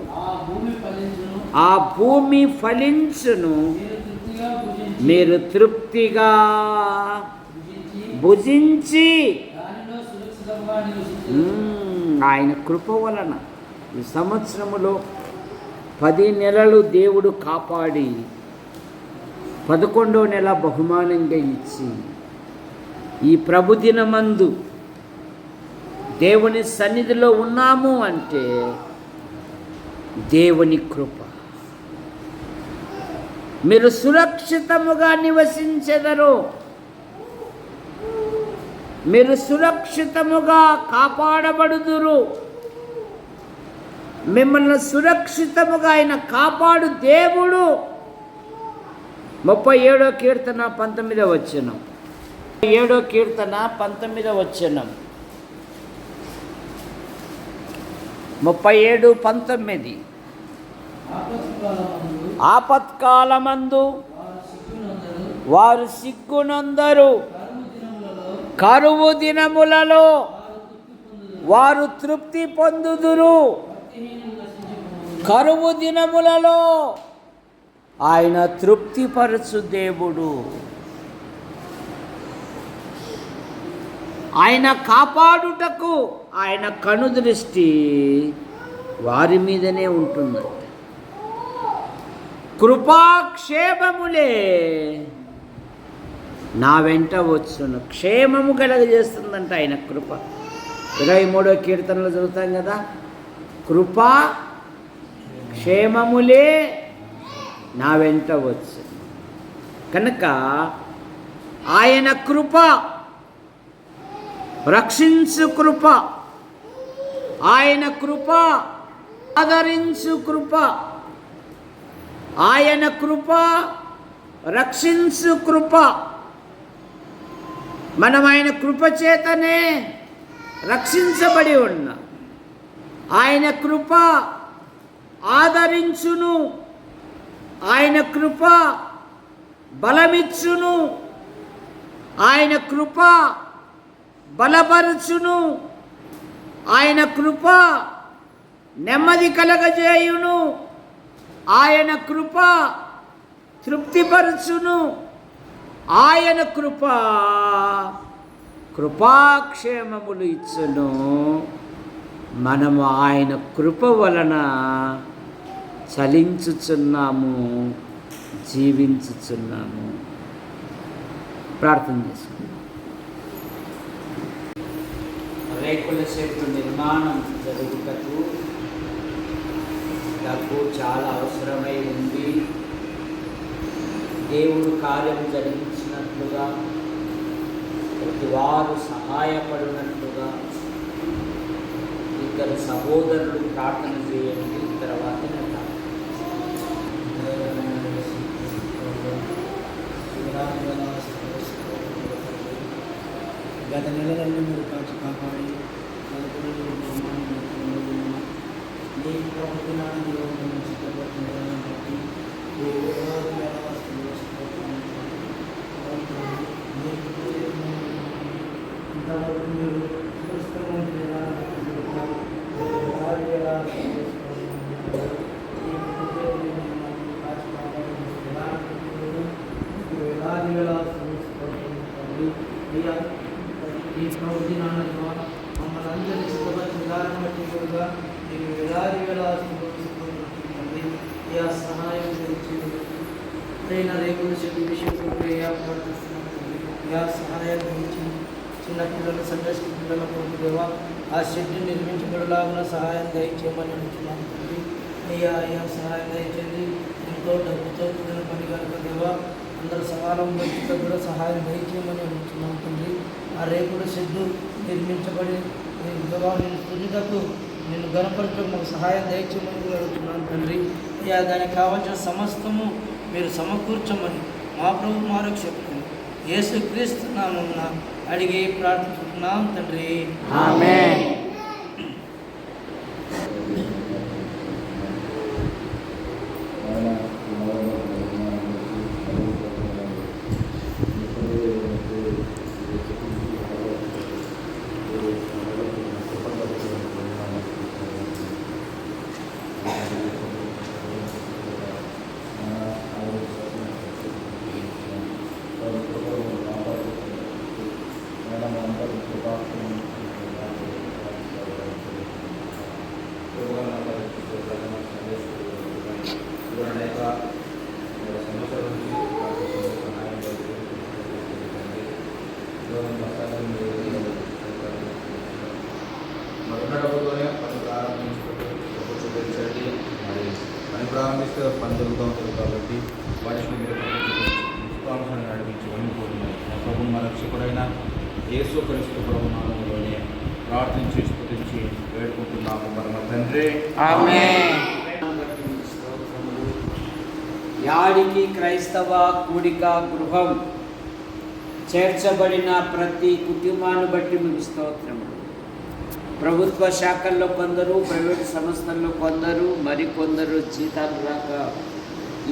ఆ భూమి ఫలించును, మీరు తృప్తిగా భుజించి. ఆయన కృప వలన ఈ సంవత్సరములో 10 నెలలు దేవుడు కాపాడి 11వ నెల బహుమానంగా ఇచ్చి ఈ ప్రభుదినమందు దేవుని సన్నిధిలో ఉన్నాము అంటే దేవుని కృప. మీరు సురక్షితముగా నివసించెదరు, మీరు సురక్షితముగా కాపాడబడుదురు. మిమ్మల్ని సురక్షితముగా ఆయన కాపాడు దేవుడు. 37వ కీర్తన 19వ వచనం. 7వ కీర్తన 19వ వచనం. 37:19. ఆపత్కాలమందు వారు సిగ్గునందరు, కరువు దినములలో వారు తృప్తి పొందుదురు. కరువు దినములలో ఆయన తృప్తిపరచు దేవుడు. ఆయన కాపాడుటకు ఆయన కనుదృష్టి వారి మీదనే ఉంటుందంట. కృపాక్షేమములే నా వెంట వచ్చును. క్షేమము కలగజేస్తుందంట ఆయన కృప. 23వ కీర్తనలో చదువుతాం కదా, కృపా క్షేమములే నా వెంట వచ్చు. కనుక ఆయన కృప, రక్షించు కృప, ఆయన కృప, ఆదరించు కృప, ఆయన కృప, రక్షించు కృప. మనం ఆయన కృప చేతనే రక్షించబడి ఉన్నాం. ఆయన కృప ఆదరించును, ఆయన కృప బలమిచ్చును, ఆయన కృప బలపరచును, ఆయన కృప నెమ్మది కలగజేయును, ఆయన కృప తృప్తిపరచును, ఆయన కృప కృపాక్షేమములు ఇచ్చును. మనము ఆయన కృప వలన చలించుచున్నాము, జీవించుచున్నాము. ప్రార్థన చేసుకుందాం. రేకుల షెడ్డు నిర్మాణం జరుగుటకు డబ్బు చాలా అవసరమై ఉంది. దేవుడు కార్యం జరిగించినట్లుగా ప్రతి వారు సహాయపడినట్లుగా ఇద్దరు సహోదరులు ప్రార్థన చేయండి. తర్వాత గత నెలలన్నీ మీరు కాచి కాపాడి నీకు ప్రభుత్వాన్ని సిద్ధపడుతున్నారని బట్టి ఇంతవరకు మీరు ఈ ప్రవృత్తి నాన్న మమ్మల్ని అందరినీ సిద్ధపరిచిన విధానం బట్టి కూడా మీరు వేలాది సహాయం చేయించిన రేపుల చెట్టు విషయంలో సహాయం గురించి చిన్న పిల్లలు సందర్శించిన పిల్లల కొరకు దేవా ఆ షెడ్డు నిర్మించబడలాగిన సహాయం దయచేయమని అంటున్నాను తండ్రి. అయ్యా సహాయం దయచేయండి. ఎంతో డబ్బుతో కూడిన పని కనుక దేవా అందరూ సకాలం బట్టి కూడా సహాయం దయచేయమని అంటున్నాను తండ్రి. ఆ రేపుల షెడ్డు నిర్మించబడి దేవా నేను తుదిటకు నేను గణపరచడం మాకు సహాయం దయచేయమని కూడా అడుగుతున్నాను తండ్రి. అయ్యా దానికి కావాల్సిన సమస్తము మీరు సమకూర్చమని మా ప్రభు మా రక్షకుడు యేసుక్రీస్తు నామమున అడిగి ప్రార్థిస్తున్నాం తండ్రి. ఆమేన్. డబ్బుతోనే పని ప్రారంభించండి. మరి పని ప్రారంభిస్తే పని జరుగుతూ ఉంటుంది కాబట్టి వాటిని మీరు విశ్వాసాన్ని నడిపించి వండుకుంటున్నారు. మా ప్రభు మా రక్షకుడైన యేసు క్రీస్తు ప్రభు నామములోనే ప్రార్థించి స్తుతించి వేడుకుంటున్నాము పరమ తండ్రి. ఆమేన్. యాడికి క్రైస్తవ కూడిక గృహం చేర్చబడిన ప్రతి కుటుంబాన్ని బట్టి మీకు స్తోత్రములు. ప్రభుత్వ శాఖల్లో కొందరు, ప్రైవేటు సంస్థల్లో కొందరు, మరికొందరు జీతాలు రాక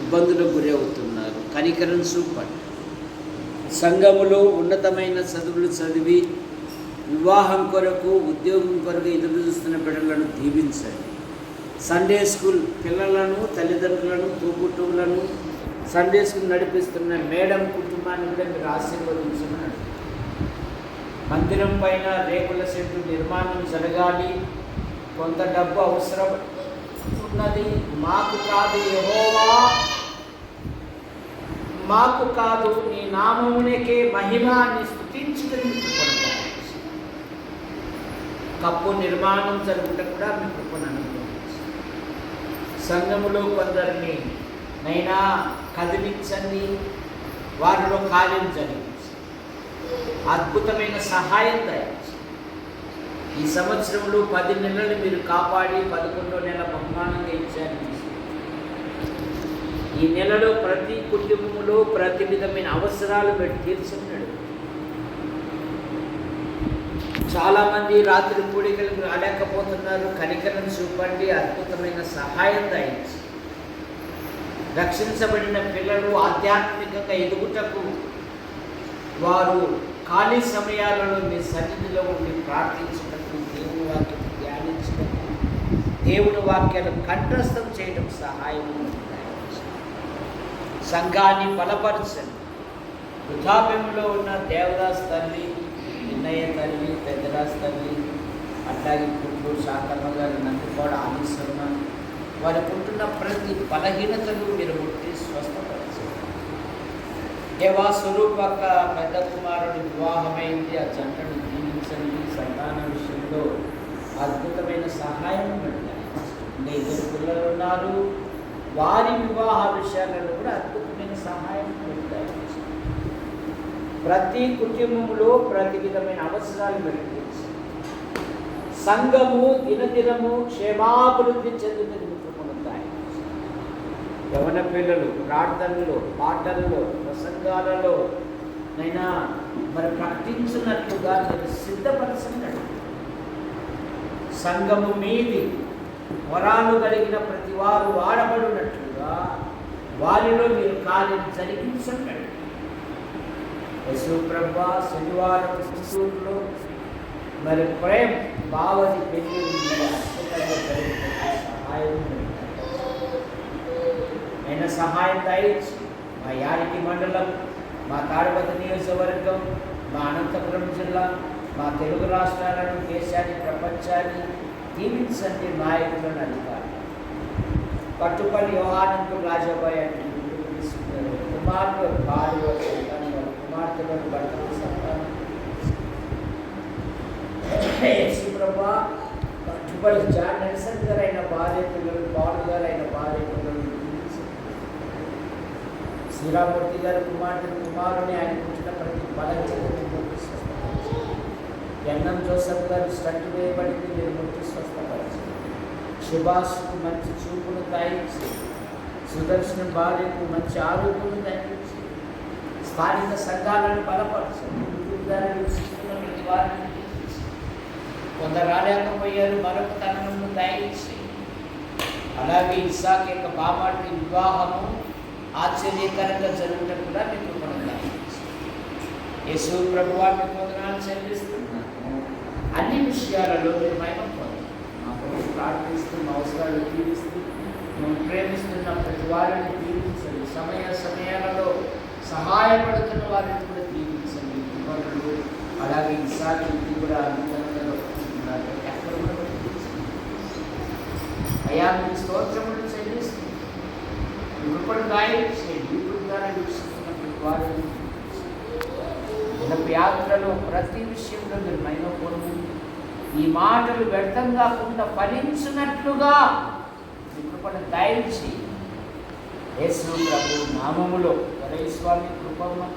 ఇబ్బందులకు గురి అవుతున్నారు. కనికరం చూపండి. సంఘములో ఉన్నతమైన చదువులు చదివి వివాహం కొరకు, ఉద్యోగం కొరకు ఎదురు చూస్తున్న బిడ్డలను దీవించండి. సండే స్కూల్ పిల్లలను, తల్లిదండ్రులను, తోబుట్టువులను సండే స్కూల్ నడిపిస్తున్న మేడం కుటుంబాన్ని కూడా మీరు ఆశీర్వదించమని. మందిరం పైన రేకుల షెడ్డు నిర్మాణం జరగాలి. కొంత డబ్బు అవసరం ఉన్నది. మాకు కాదు యెహోవా, మాకు కాదు నీ నామమునికే మహిమాన్ని స్తుతించుకుని కప్పు నిర్మాణం జరుగుట కూడా మీ కృపను అనుగ్రహించండి. సంఘములో కొందరిని నైనా కదిలించండి, వారిలో కార్యం జరిగించి అద్భుతమైన సహాయం దయచేయండి. ఈ సంవత్సరంలో 10 నెలలు మీరు కాపాడి 11వ నెల బహుమానంగా ఇచ్చారు. ఈ నెలలో ప్రతి కుటుంబంలో ప్రతి విధమైన అవసరాలు పెట్టి తీర్చున్నాడు. చాలామంది రాత్రి కూడికలకు రాలేకపోతున్నారు. కనికరం చూపండి, అద్భుతమైన సహాయం దయచేయండి. రక్షించబడిన పిల్లలు ఆధ్యాత్మికంగా ఎదుగుటకు వారు ఖాళీ సమయాలలో మీ సన్నిధిలో ఉండి ప్రార్థించటకు, దేవుని వాక్యం ధ్యానించటకు, దేవుని వాక్యాలను కంఠస్థం చేయడం సహాయం. సంఘాన్ని బలపరచండి. వృద్ధాప్యంలో ఉన్న దేవదాస్ తల్లి, నిన్నయ్య తల్లి, పెద్దరాజ్ తల్లి, అట్లాగే పుట్టూరు శాఖమ్మ గారు, నందికోడ ఆలీశ్వరమ, వారికి ఉంటున్న ప్రతి బలహీనతను మీరు ముట్టి స్వస్థపరచండి. దేవా స్వరూప పెద్ద కుమారుడి వివాహమైంది. ఆ జంటను దీవించండి. సంతాన విషయంలో అద్భుతమైన సహాయం పెట్టండి. ఇద్దరు పిల్లలు ఉన్నారు, వారి వివాహ విషయాలలో కూడా అద్భుతమైన సహాయం పెట్టండి. ప్రతి కుటుంబంలో ప్రతి విధమైన అవసరాలు పెట్టండి. సంఘము దినదినము క్షేమాభివృద్ధి చెందుతుంది. యవన పిల్లలు ప్రార్థనలో, పాటల్లో, ప్రసంగాలలో నైనా మరి ప్రకటించినట్లుగా మీరు సిద్ధపరచండి. సంఘము మీది వరాలు కలిగిన ప్రతి వారు వాడబడినట్లుగా వారిలో మీరు కార్యం జరిగించండి. యశుప్రభ శనివారం చిత్తూరులో మరి ప్రేమ బావని పెళ్లి అద్భుతంగా జరిగినట్టు సహాయం అయిన సహాయం దయచి మా యాడికి మండలం, మా తాడిపత్రి నియోజకవర్గం, మా అనంతపురం జిల్లా, మా తెలుగు రాష్ట్రాలను, దేశాన్ని, ప్రపంచాన్ని దీవించండి. నాయకులను, అధికారులు పట్టుపల్లి యోహానంతుడు రాజాబాయ్ అంటే కుమారుడు భార్య సంతానం, కుమార్తెలను భర్తలు సంతానం ప్రభా పట్టుపల్లి జాన్ నెల్సన్ గారైన భార్య పిల్లలు, పాడు గారైన భార్య పిల్లలు, శ్రీరామూర్తి గారి కుమారుని ఆయన పుట్టిన ప్రతి బలంచెట్టి స్వస్థపరచు. ఎన్నం జోసఫ్ గారు స్టంట్ వేయబడింది, మీరు ముట్టి స్వస్థపరచు. సుభాష్కు మంచి చూపును దయచి, సుదర్శన భార్యకు మంచి ఆరోగ్యం దయచి, స్థానిక సంఘాలను బలపరచు. ప్రతి వారిని కొందరు రాలేకపోయారు, మరొక తనను దయచి. అలాగే ఇస్సాకు యొక్క బామాటి వివాహము ఆశ్చర్యకరంగా జరుగుటం కూడా మీకు కృపణండి. యేసు ప్రభువా మీకు వందనాలు చెల్లిస్తున్నాను. అన్ని విషయాలలో మీరు మహిమ పొందండి. మా కొరకు ప్రార్థిస్తూ, మా అవసరాలు తీరుస్తూ, మేము ప్రేమిస్తున్న ప్రతి వారిని దీవించండి. సమయాలలో సహాయపడుతున్న వారిని కూడా దీవించండి. కుమారులు అలాగే ఈసారి ఇది కూడా అనుకూలంగా ఎక్కడ కూడా అయా మీ స్తోత్రములు చెల్లిస్తుంది. ఇప్పుడు గాయం చేయండి. ఇప్పుడు ద్వారా వీక్షిస్తున్న ప్రతి వారిని యాత్రలో ప్రతి విషయంలో మీరు మహిమ పొందండి. ఈ మాటలు వ్యర్థం కాకుండా ఫలించినట్లుగా మీ కృపను దయచి యేసు ప్రభు నామములో స్వామి కృపను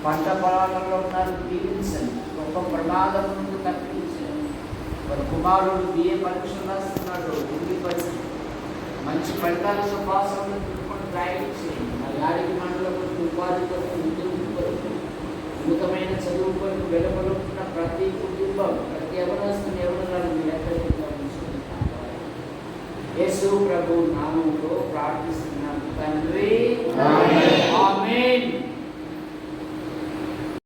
పంట పొలాలలో ఉన్నారు దీవించండి. గొప్ప ప్రమాదం నుండి తప్పించండి. వారి కుమారుడు బిఏ పరీక్షలు రాస్తున్నాడు, హిందీ పరీక్ష మంచి ఫలితాలతో పాస్ అవుతుంది. చేయండి. మా యాడికి మండలం ఉపాధి కొరకు, ఉద్యోగం కొరకు, ఉన్నతమైన చదువు కొరకు వెలువడుతున్న ప్రతి కుటుంబం, ప్రతి యవనస్తుని యవనరాలు మీరు ఎక్కడికి యేసు ప్రభు నామములో ప్రార్థిస్తున్నాను తండ్రి.